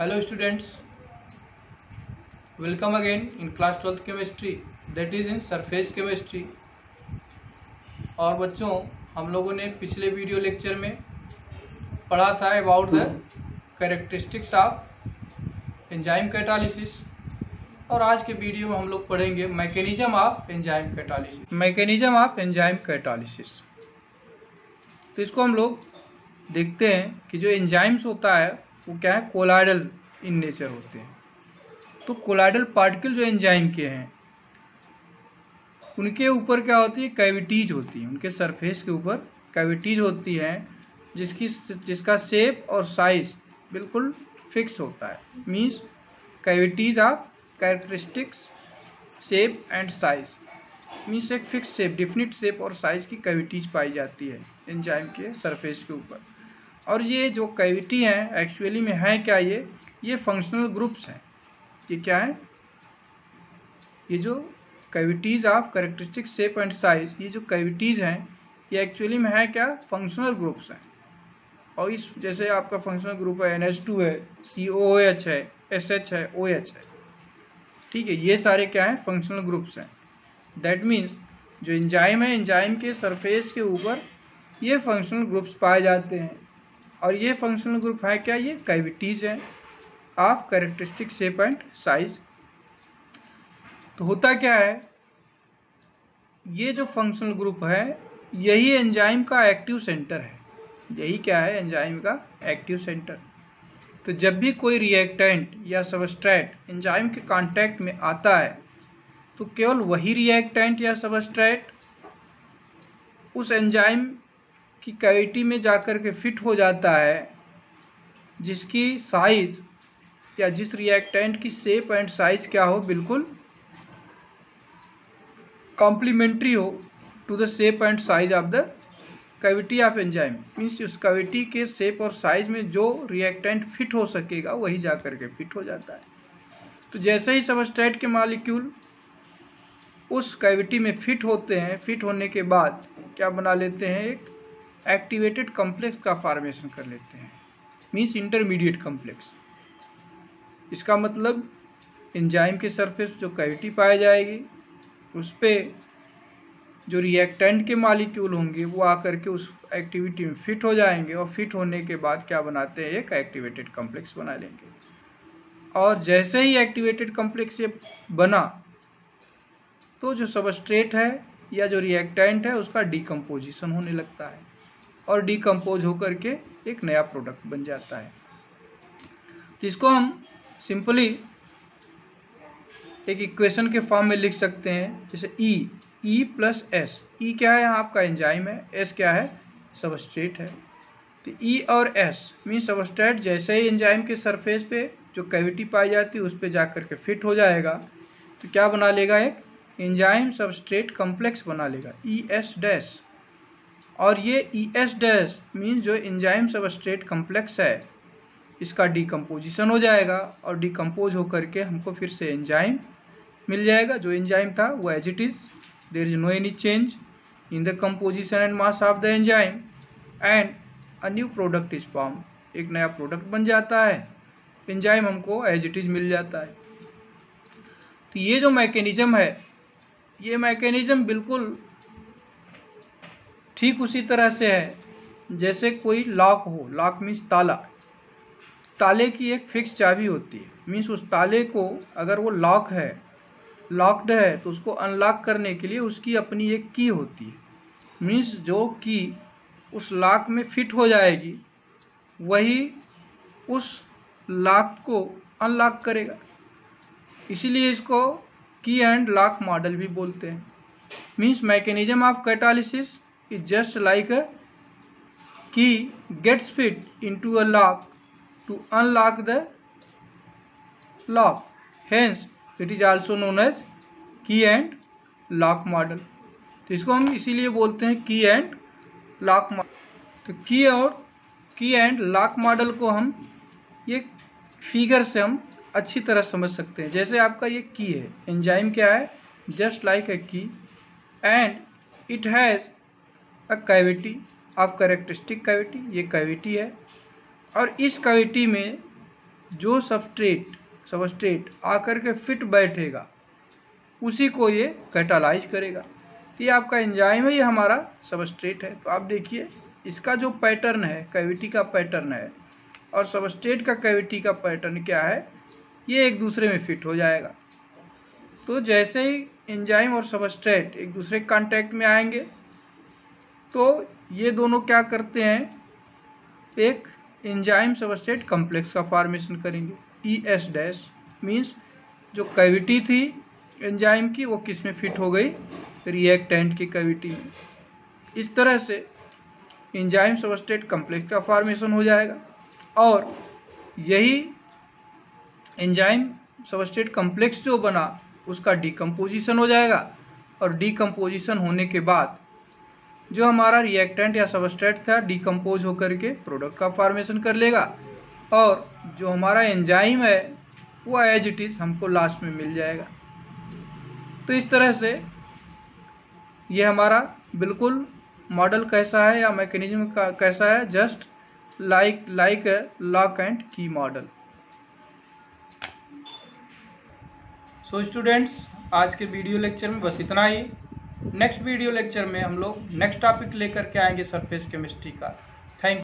Hello students, welcome again in class 12th chemistry, that is in surface chemistry। और बच्चों, हम लोगों ने पिछले वीडियो लेक्चर में पढ़ा था about the characteristics of enzyme catalysis, और आज के वीडियो में हम लोग पढ़ेंगे mechanism of enzyme catalysis. Mechanism of enzyme catalysis, तो इसको हम लोग देखते हैं कि जो एंजाइम्स होता है वो क्या है, कोलाइडल इन नेचर होते हैं। तो कोलाइडल पार्टिकल जो एंजाइम के हैं उनके ऊपर क्या होती है, कैविटीज होती हैं, उनके सरफेस के ऊपर कैविटीज होती हैं जिसका शेप और साइज बिल्कुल फिक्स होता है। Means cavities of characteristics shape and size, means एक फिक्स शेप, डिफिनिट शेप और साइज की कैविटीज पाई जाती है एंजाइम के सरफेस के ऊपर। और ये जो कैविटी हैं एक्चुअली में है क्या, ये फंक्शनल ग्रुप्स हैं। ये क्या है, ये जो cavities of characteristic shape and size, ये जो कैविटीज हैं ये एक्चुअली में है क्या, फंक्शनल ग्रुप्स हैं। और इस जैसे आपका फंक्शनल ग्रुप है NH2 है, COOH है, SH है, OH है, ठीक है, ये सारे क्या है, फंक्शनल ग्रुप्स हैं। दैट मीन्स जो एंजाइम है, एंजाइम के सरफेस के ऊपर ये फंक्शनल ग्रुप्स पाए जाते हैं। और ये फंक्शनल ग्रुप है क्या, ये कैविटीज हैं of characteristic shape and size. तो होता क्या है, ये जो फंक्शनल ग्रुप है यही एंजाइम का एक्टिव सेंटर है। यही क्या है, एंजाइम का एक्टिव सेंटर। तो जब भी कोई रिएक्टेंट या सबस्ट्रेट एंजाइम के कांटेक्ट में आता है तो केवल वही रिएक्टेंट या सबस्ट्रेट उस एंजाइम की कैविटी में जाकर के फिट हो जाता है जिसकी साइज या जिस रिएक्टेंट की शेप एंड साइज क्या हो, बिल्कुल कॉम्प्लीमेंट्री हो to the shape and size of the cavity of enzyme. Means उस कैविटी के शेप और साइज में जो रिएक्टेंट फिट हो सकेगा वही जाकर के फिट हो जाता है। तो जैसे ही सबस्ट्रेट के मॉलिक्यूल उस कैविटी में फिट होते हैं, फिट होने के बाद क्या बना लेते हैं, एक एक्टिवेटेड कॉम्प्लेक्स का फॉर्मेशन कर लेते हैं। Means intermediate complex. इसका मतलब एंजाइम के सरफेस जो कैविटी पाई जाएगी उस पर जो रिएक्टेंट के मॉलिक्यूल होंगे वो आकर के उस एक्टिविटी में फिट हो जाएंगे, और फिट होने के बाद क्या बनाते हैं, एक एक्टिवेटेड कॉम्प्लेक्स बना लेंगे। और जैसे ही एक्टिवेटेड कॉम्प्लेक्स ये बना तो जो सबस्ट्रेट है या जो रिएक्टेंट है उसका डिकम्पोजिशन होने लगता है, और डिकम्पोज होकर के एक नया प्रोडक्ट बन जाता है। जिसको हम सिंपली एक इक्वेशन के फॉर्म में लिख सकते हैं, जैसे E प्लस S। E क्या है, आपका एंजाइम है, S क्या है, सबस्ट्रेट है। तो E और S मीन सबस्ट्रेट जैसे ही एंजाइम के सरफेस पे जो कैविटी पाई जाती है उस पे जाकर के फिट हो जाएगा तो क्या बना लेगा, एक एंजाइम सबस्ट्रेट कॉम्प्लेक्स बना लेगा, ES डैश। और ये ES डैश मीन जो एंजाइम सबस्ट्रेट कॉम्प्लेक्स है इसका डिकम्पोजिशन हो जाएगा, और डिकम्पोज होकर के हमको फिर से एंजाइम मिल जाएगा। जो एंजाइम था वो as it is, there is no any change in the composition and mass of the enzyme, and a new product is form. एक नया प्रोडक्ट बन जाता है, एंजाइम हमको एज इट इज मिल जाता है। तो ये जो मैकेनिज्म है, ये मैकेनिज्म बिल्कुल ठीक उसी तरह से है जैसे कोई लॉक हो। लॉक मीन्स ताला। ताले की एक फिक्स चाबी होती है। मीन्स उस ताले को अगर वो लॉक है, लॉक्ड है, तो उसको अनलॉक करने के लिए उसकी अपनी एक की होती है। मीन्स जो की उस लॉक में फिट हो जाएगी वही उस लॉक को अनलॉक करेगा। इसीलिए इसको की एंड लॉक मॉडल भी बोलते हैं। Means mechanism of catalysis is just like a key gets fit into a lock to unlock the lock, hence it is also known as key and lock model। तो इसको हम इसीलिए बोलते हैं की एंड लॉक मॉडल। तो की और की एंड लॉक मॉडल को हम ये फिगर से हम अच्छी तरह समझ सकते हैं। जैसे आपका ये की है, एंजाइम क्या है, जस्ट लाइक ए की, and it has a cavity of characteristic cavity. ये कैविटी है, और इस कैविटी में जो सबस्ट्रेट आकर के फिट बैठेगा उसी को ये कैटालाइज करेगा। तो ये आपका एंजाइम है, ये हमारा सबस्ट्रेट है। तो आप देखिए इसका जो पैटर्न है, कैविटी का पैटर्न है और सबस्ट्रेट का कैविटी का पैटर्न क्या है, ये एक दूसरे में फिट हो जाएगा। तो जैसे ही एंजाइम और सबस्ट्रेट एक दूसरे कांटेक्ट में आएंगे तो ये दोनों क्या करते हैं, एक एंजाइम सबस्ट्रेट कॉम्प्लेक्स का फॉर्मेशन करेंगे। ES डैश मीन्स जो कैविटी थी एंजाइम की वो किस में फिट हो गई, रिएक्टेंट की कैविटी में। इस तरह से एंजाइम सबस्ट्रेट कॉम्प्लेक्स का फॉर्मेशन हो जाएगा और यही एंजाइम सबस्ट्रेट कॉम्प्लेक्स जो बना उसका डिकम्पोजिशन हो जाएगा और डिकम्पोजिशन होने के बाद जो हमारा रिएक्टेंट या सबस्ट्रेट था डिकम्पोज होकर के प्रोडक्ट का फॉर्मेशन कर लेगा और जो हमारा एंजाइम है वो एज इट इज हमको लास्ट में मिल जाएगा। तो इस तरह से ये हमारा बिल्कुल मॉडल कैसा है या मैकेनिज्म का कैसा है, just like a lock and की मॉडल। सो स्टूडेंट्स, आज के वीडियो लेक्चर में बस इतना ही। नेक्स्ट वीडियो लेक्चर में हम लोग नेक्स्ट टॉपिक लेकर के आएंगे सरफेस केमिस्ट्री का।